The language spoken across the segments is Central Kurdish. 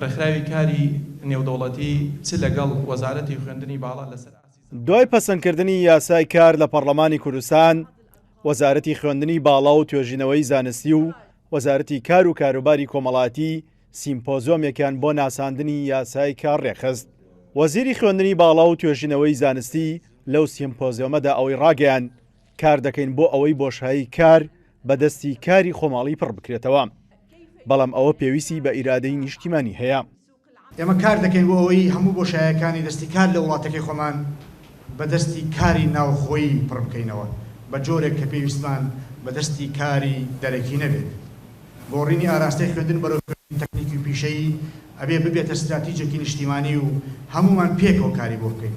ڕێکخراوی کاری نێودەوڵەتی چ لەگەڵ وەزارەتی خوێندنی باڵا لەسەر دوای پەسەندکردنی یاسای کار لە پەرلەمانی کوردستان، وەزارەتی خوێندنی باڵا و توێژینەوەی زانستی و وەزارەتی کار و کاروباری کۆمەڵاتی سیمپۆزیۆمێکیان بۆ ناساندنی یاسای کار ڕێخست. وەزیری خوێندنی باڵا و توێژینەوەی زانستی لەو سیمپۆزیۆمەدا ئەوەی ڕاگەیان کار دەکەین بۆ ئەوەی بۆشایی کار بەدەستی کاری خۆماڵی پڕ بکرێتەوە، بەڵام ئەوە پێویستی بە ئیرادەی نیشتیمانی هەیە. ئێمە کار دەکەین بۆ ئەوەی هەموو بۆشایەکانی دەستی کار لە وڵاتەکەی خۆمان بەدەستی کاری ناوخۆیی پڕ بکەینەوە بە جۆرێک کە پێویستمان بەدەستی کاری دەرەکی نەبێت. بۆ ڕینی ئاراستەی خوێندن بەرەو تەکنیکی و پیشەیی ئەبێ ببێتە استراتیجێکی نیشتیمانی و هەمومان پێکەوە کاری بۆ بکەین.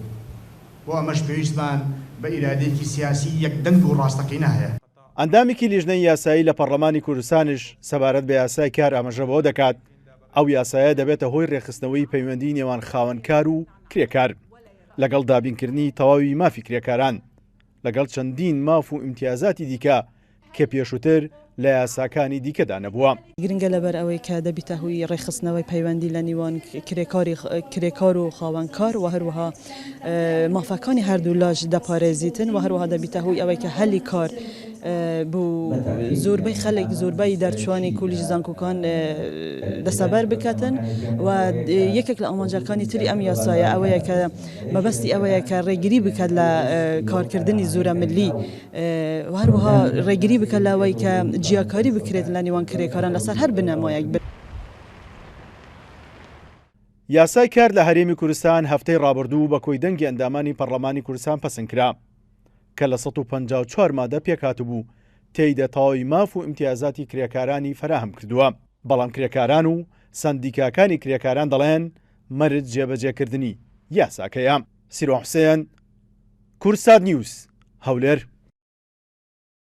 بۆ ئەمەش پێویستمان بە ئیرادەیەکی سیاسی یەکدەنگ و ڕاستەقینە هەیە. ئەندامێکی لیژنەی یاسایی لە پەرلەمانی کوردستانش سەبارەت بە یاسای کار ئاماژە بەوە دەکات ئەو یاسایە دەبێتە هۆی ڕێخستنەوەی پەیوەندی نێوان خاوەنکار و کرێکار لەگەڵ دابینکردنی تەواوی مافی کرێکاران لەگەڵ چەندین ماف و ئیمتیازاتی دیکە کە پێشووتر لە یاساکانی دیکەدا نەبووە. گرنگە لەبەر ئەوەی کە دەبیتە هۆی ڕێخستنەوەی پەیوەندی لە نێوان کرێکار و خاوەنکار و هەروەها مافەکانی هەردوو لاژ دەپارێزیتن و هەروەها دەبیتە هۆی ئەوەی کە هەلی کار بۆ زۆربەی خەڵک زۆربەی دەرچوانی کولیژ زانکۆکان دەسەبەر بکەتن و یەکێک لە ئامانجەکانی تری ئەم یاسایە ئەوەیە کە مەبەستی ئەوەیە کە ڕێگیری بکات لە کارکردنی زۆرە ملی و هەروەها ڕێگیری بکات لەوەی کە جیاکاری بکرێت لە نێوان کرێکاران لەسەر هەر بنەمایەک. یاسای کار لە هەرێمی کوردستان هەفتەی ڕابردوو بە کۆی دەنگی ئەندامانی پەرلەمانی کوردستان پەسەندکرا کە لە 154 مادە پێکهاتبوو تێیدا تەواوی ماف و ئیمتیازاتی کرێکارانی فراهم کردووە، بەڵام کرێکاران و سەندیکاکانی کرێکاران دەڵێن مەرج جێبەجێکردنی یاساکەیە. سیرۆ حوسێن، کورسات نیوز، هەولێر.